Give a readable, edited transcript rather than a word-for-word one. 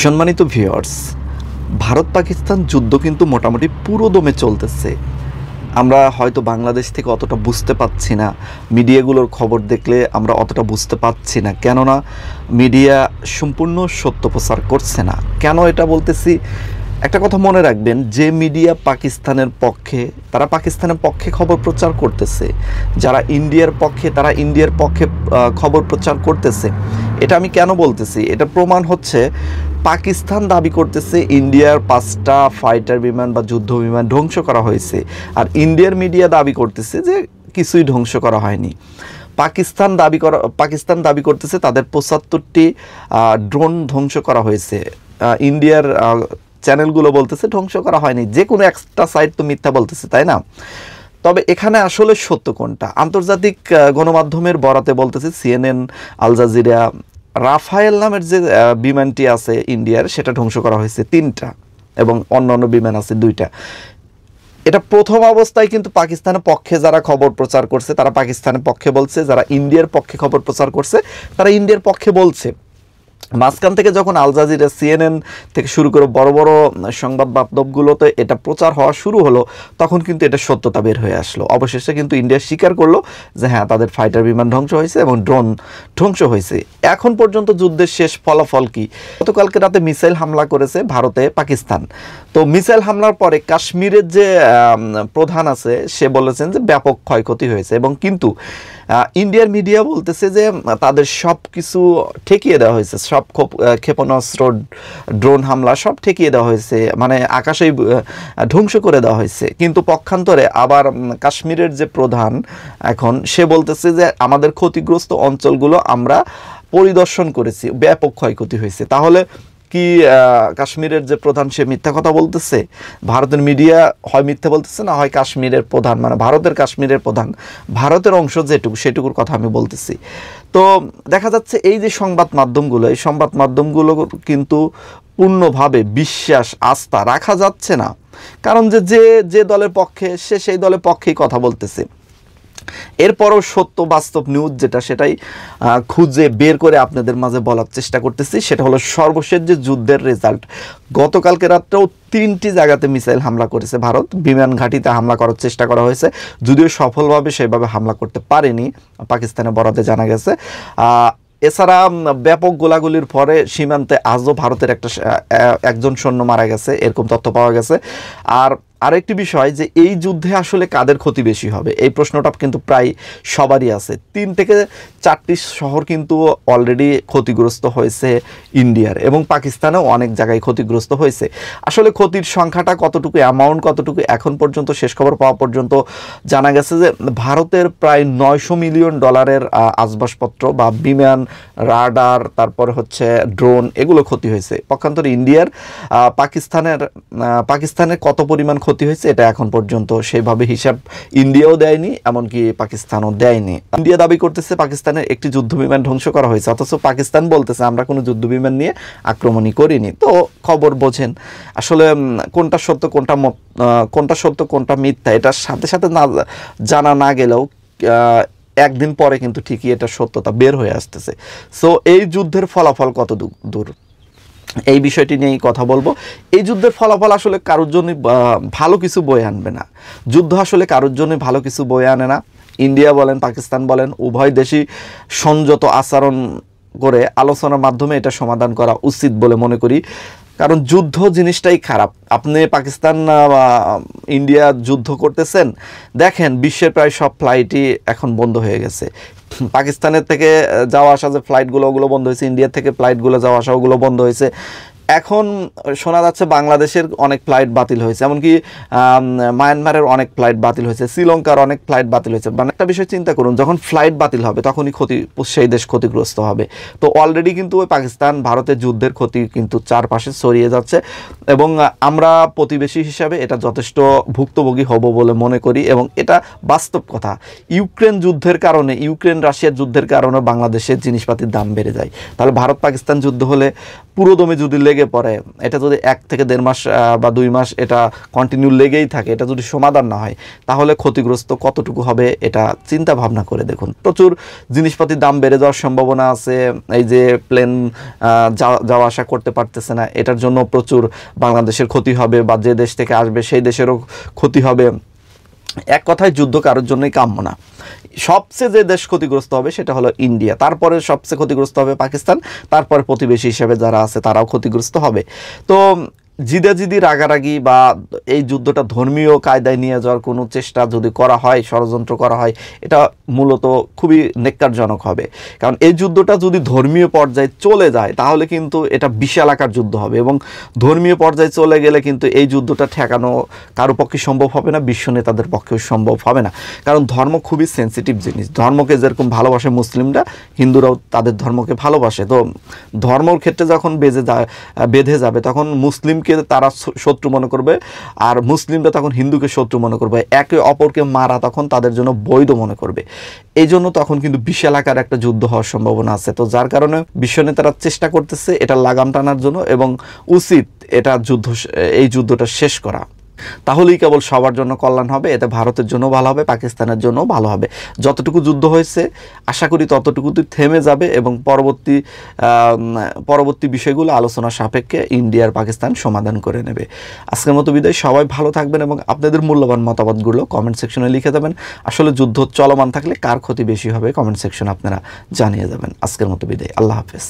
সম্মানিত ভিউয়ার্স, ভারত পাকিস্তান যুদ্ধ কিন্তু মোটামুটি পুরো দমে চলতেছে। আমরা হয়তো বাংলাদেশ থেকে অতটা বুঝতে পাচ্ছি না, মিডিয়াগুলোর খবর দেখলে আমরা অতটা বুঝতে পাচ্ছি না, কেননা মিডিয়া সম্পূর্ণ সত্য প্রচার করছে না। কেন এটা বলতেছি, একটা কথা মনে রাখবেন, যে মিডিয়া পাকিস্তানের পক্ষে, তারা পাকিস্তানের পক্ষে খবর প্রচার করতেছে, যারা ইন্ডিয়ার পক্ষে, তারা ইন্ডিয়ার পক্ষে খবর প্রচার করতেছে। এটা আমি কেন বলতেছি, এটা প্রমাণ হচ্ছে পাকিস্তান দাবি করতেছে ইন্ডিয়ার 5টা ফাইটার বিমান বা যুদ্ধ বিমান ধ্বংস করা হয়েছে, আর ইন্ডিয়ার মিডিয়া দাবি করতেছে যে কিছুই ধ্বংস করা হয়নি। পাকিস্তান দাবি করতেছে তাদের 75টি ড্রোন ধ্বংস করা হয়েছে, ইন্ডিয়ার চ্যানেলগুলো বলতেছে ধ্বংস করা হয়নি। যে কোনো একটা সাইট তো মিথ্যা বলতেছে, তাই না? তবে এখানে আসলে সত্য কোনটা? আন্তর্জাতিক গণমাধ্যমের বরাতে বলতেছে সিএনএন, আল জাজিরা, রাফায়েল নামের যে বিমানটি আছে ইন্ডিয়ার, সেটা ধ্বংস করা হয়েছে 3টা, এবং অন্যান্য বিমান আছে 2টা। এটা প্রথম অবস্থায় কিন্তু পাকিস্তানের পক্ষে যারা খবর প্রচার করছে তারা পাকিস্তানের পক্ষে বলছে, যারা ইন্ডিয়ার পক্ষে খবর প্রচার করছে তারা ইন্ডিয়ার পক্ষে বলছে। মাঝখান থেকে যখন আল জাজিরা, সিএনএন থেকে শুরু করে বড় বড় সংবাদ মাধ্যমগুলোতে এটা প্রচার হওয়া শুরু হলো, তখন কিন্তু এটা সত্যতা বের হয়ে আসলো। অবশেষে কিন্তু ইন্ডিয়া স্বীকার করলো যে হ্যাঁ, তাদের ফাইটার বিমান ধ্বংস হয়েছে এবং ড্রোন ধ্বংস হয়েছে। এখন পর্যন্ত যুদ্ধের শেষ ফলাফল কি? গতকালকে রাতে মিসাইল হামলা করেছে ভারতে পাকিস্তান। তো মিসাইল হামলার পরে কাশ্মীরের যে প্রধান আছে সে বলেছেন যে ব্যাপক ক্ষয়ক্ষতি হয়েছে, এবং কিন্তু ইন্ডিয়ার মিডিয়া বলতেছে যে তাদের সব কিছু ঠেকিয়ে দেওয়া হয়েছে, সব ক্ষেপণাস্ত্র, ড্রোন হামলা সব ঠেকিয়ে দেওয়া হয়েছে, মানে আকাশেই ধ্বংস করে দেওয়া হয়েছে। কিন্তু পক্ষান্তরে আবার কাশ্মীরের যে প্রধান এখন, সে বলতেছে যে আমাদের ক্ষতিগ্রস্ত অঞ্চলগুলো আমরা পরিদর্শন করেছি, ব্যাপক ক্ষয়ক্ষতি হয়েছে। তাহলে কি কাশ্মীরের যে প্রধান সে মিথ্যা কথা বলতেছে? ভারতের মিডিয়া হয় মিথ্যা বলতেছে, না হয় কাশ্মীরের প্রধান, মানে ভারতের কাশ্মীরের প্রধান, ভারতের অংশ যেটুকু সেটুকুর কথা আমি বলতেছি। তো দেখা যাচ্ছে এই যে সংবাদ মাধ্যমগুলো, এই সংবাদ মাধ্যমগুলো কিন্তু পূর্ণভাবে বিশ্বাস, আস্থা রাখা যাচ্ছে না। কারণ যে দলের পক্ষে, সে সেই দলের পক্ষেই কথা বলতেছে। এরপরও সত্য বাস্তব নিউজ যেটা, সেটাই খুঁজে বের করে আপনাদের মাঝে বলার চেষ্টা করতেছি। সেটা হলো সর্বশেষ যে যুদ্ধের রেজাল্ট। গতকালকে রাত্রেও 3টি জায়গাতে মিসাইল হামলা করেছে ভারত, বিমান ঘাঁটিতে হামলা করার চেষ্টা করা হয়েছে, যদিও সফলভাবে সেভাবে হামলা করতে পারেনি, পাকিস্তানের বরাতে জানা গেছে। এছাড়া ব্যাপক গোলাগুলির পরে সীমান্তে আজও ভারতের একজন সৈন্য মারা গেছে, এরকম তথ্য পাওয়া গেছে। আর আরেকটি বিষয়, যে এই যুদ্ধে আসলে কাদের ক্ষতি বেশি হবে, এই প্রশ্নটা কিন্তু প্রায় সবারই আছে। 3 থেকে 4টি শহর কিন্তু অলরেডি ক্ষতিগ্রস্ত হয়েছে ইন্ডিয়ার, এবং পাকিস্তানেও অনেক জায়গায় ক্ষতিগ্রস্ত হয়েছে। আসলে ক্ষতির সংখ্যাটা কতটুকু, অ্যামাউন্ট কতটুকু, এখন পর্যন্ত শেষ খবর পাওয়া পর্যন্ত জানা গেছে যে ভারতের প্রায় $900 মিলিয়ন আসবাবপত্র বা বিমান, রাডার, তারপরে হচ্ছে ড্রোন, এগুলো ক্ষতি হয়েছে। পক্ষান্তরে ইন্ডিয়ার পাকিস্তানের কত পরিমাণ ক্ষতি হয়েছে এটা এখন পর্যন্ত সেইভাবে হিসাব ইন্ডিয়াও দেয়নি, এমনকি পাকিস্তানও দেয়নি। ইন্ডিয়া দাবি করতেছে পাকিস্তানের একটি যুদ্ধ বিমান ধ্বংস করা হয়েছে, অথচ পাকিস্তান বলতেছে আমরা কোনো যুদ্ধ বিমান নিয়ে আক্রমণই করিনি। তো খবর বোঝেন আসলে কোনটা সত্য কোনটা মিথ্যা, এটার সাথে সাথে জানা না গেলেও একদিন পরে কিন্তু ঠিকই এটা সত্যতা বের হয়ে আসতেছে। সো এই যুদ্ধের ফলাফল কত দূর, এই বিষয়টি নিয়েই কথা বলবো। এই যুদ্ধের ফলাফল আসলে কারোর জন্য ভালো কিছু বয়ে আনবে না। যুদ্ধ আসলে কারোর জন্য ভালো কিছু বয়ে আনে না। ইন্ডিয়া বলেন, পাকিস্তান বলেন, উভয় দেশই সংযত আচরণ করে আলোচনার মাধ্যমে এটা সমাধান করা উচিত বলে মনে করি। কারণ যুদ্ধ জিনিসটাই খারাপ। আপনি পাকিস্তান, ইন্ডিয়া যুদ্ধ করতেছেন, দেখেন বিশ্বের প্রায় সব ফ্লাইটই এখন বন্ধ হয়ে গেছে। পাকিস্তানের থেকে যাওয়া আসা যে ফ্লাইটগুলো, ওগুলো বন্ধ হয়েছে, ইন্ডিয়ার থেকে ফ্লাইটগুলো যাওয়া আসা ওগুলো বন্ধ হয়েছে। এখন শোনা যাচ্ছে বাংলাদেশের অনেক ফ্লাইট বাতিল হয়েছে, এমনকি মায়ানমারের অনেক ফ্লাইট বাতিল হয়েছে, শ্রীলঙ্কার অনেক ফ্লাইট বাতিল হয়েছে। মানে একটা বিষয় চিন্তা করুন, যখন ফ্লাইট বাতিল হবে তখনই সেই দেশ ক্ষতিগ্রস্ত হবে। তো অলরেডি কিন্তু ওই পাকিস্তান ভারতের যুদ্ধের ক্ষতি কিন্তু চারপাশে ছড়িয়ে যাচ্ছে, এবং আমরা প্রতিবেশী হিসাবে এটা যথেষ্ট ভুক্তভোগী হব বলে মনে করি, এবং এটা বাস্তব কথা। ইউক্রেন রাশিয়ার যুদ্ধের কারণে বাংলাদেশের জিনিসপাতির দাম বেড়ে যায়। তাহলে ভারত পাকিস্তান যুদ্ধ হলে পুরোদমে যদি লেগে লেগে পড়ে, এটা যদি 1 থেকে 1.5 মাস বা 2 মাস এটা কন্টিনিউ লেগেই থাকে, এটা যদি সমাধান না হয়, তাহলে ক্ষতিগ্রস্ত কতটুকু হবে এটা চিন্তা ভাবনা করে দেখুন। প্রচুর জিনিসপাতির দাম বেড়ে যাওয়ার সম্ভাবনা আছে, এই যে প্লেন যাওয়া আসা করতে পারতেছে না, এটার জন্য প্রচুর বাংলাদেশের ক্ষতি হবে, বা যে দেশ থেকে আসবে সেই দেশেরও ক্ষতি হবে। এক কথায় যুদ্ধ কারোর জন্যই কাম্য না। সবচেয়ে যে দেশ ক্ষতিগ্রস্ত হবে সেটা হলো ইন্ডিয়া, তারপরে সবচেয়ে ক্ষতিগ্রস্ত হবে পাকিস্তান, তারপরে প্রতিবেশী হিসেবে যারা আছে তারাও ক্ষতিগ্রস্ত হবে। তো জিদাজিদি রাগারাগি বা এই যুদ্ধটা ধর্মীয় কায়দায় নিয়ে যাওয়ার কোনো চেষ্টা যদি করা হয়, ষড়যন্ত্র করা হয়, এটা মূলত খুবই নেক্কারজনক হবে। কারণ এই যুদ্ধটা যদি ধর্মীয় পর্যায়ে চলে যায় তাহলে কিন্তু এটা বিশাল আকার যুদ্ধ হবে, এবং ধর্মীয় পর্যায়ে চলে গেলে কিন্তু এই যুদ্ধটা ঠেকানো কারো পক্ষে সম্ভব হবে না, বিশ্ব নেতাদের পক্ষেও সম্ভব হবে না। কারণ ধর্ম খুবই সেন্সিটিভ জিনিস, ধর্মকে যেরকম ভালোবাসে মুসলিমরা, হিন্দুরাও তাদের ধর্মকে ভালোবাসে। তো ধর্মর ক্ষেত্রে যখন বেঁধে যাবে তখন মুসলিমকে তারা শত্রু মনে করবে, আর মুসলিমরা তখন হিন্দুকে শত্রু মনে করবে, একে অপরকে মারা তখন তাদের জন্য বৈধ মনে করবে। এই জন্য তখন কিন্তু বিশাল আকার একটা যুদ্ধ হওয়ার সম্ভাবনা আছে। তো যার কারণে বিশ্ব নেতারা চেষ্টা করতেছে এটা লাগাম টানার জন্য, এবং উচিত এই যুদ্ধটা শেষ করা। তাহলেই কেবল সবার জন্য কল্যাণ হবে, এতে ভারতের জন্য ভালো হবে, পাকিস্তানের জন্য ভালো হবে। যতটুকু যুদ্ধ হয়েছে আশা করি ততটুকুতে থেমে যাবে, এবং পরবর্তী বিষয়গুলো আলোচনা সাপেক্ষে ইন্ডিয়া আর পাকিস্তান সমাধান করে নেবে। আজকের মতো বিদায়, সবাই ভালো থাকবেন এবং আপনাদের মূল্যবান মতামতগুলো কমেন্ট সেকশনে লিখে দেবেন। আসলে যুদ্ধ চলমান থাকলে কার ক্ষতি বেশি হবে কমেন্ট সেকশনে আপনারা জানিয়ে যাবেন। আজকের মতো বিদায়, আল্লাহ হাফেজ।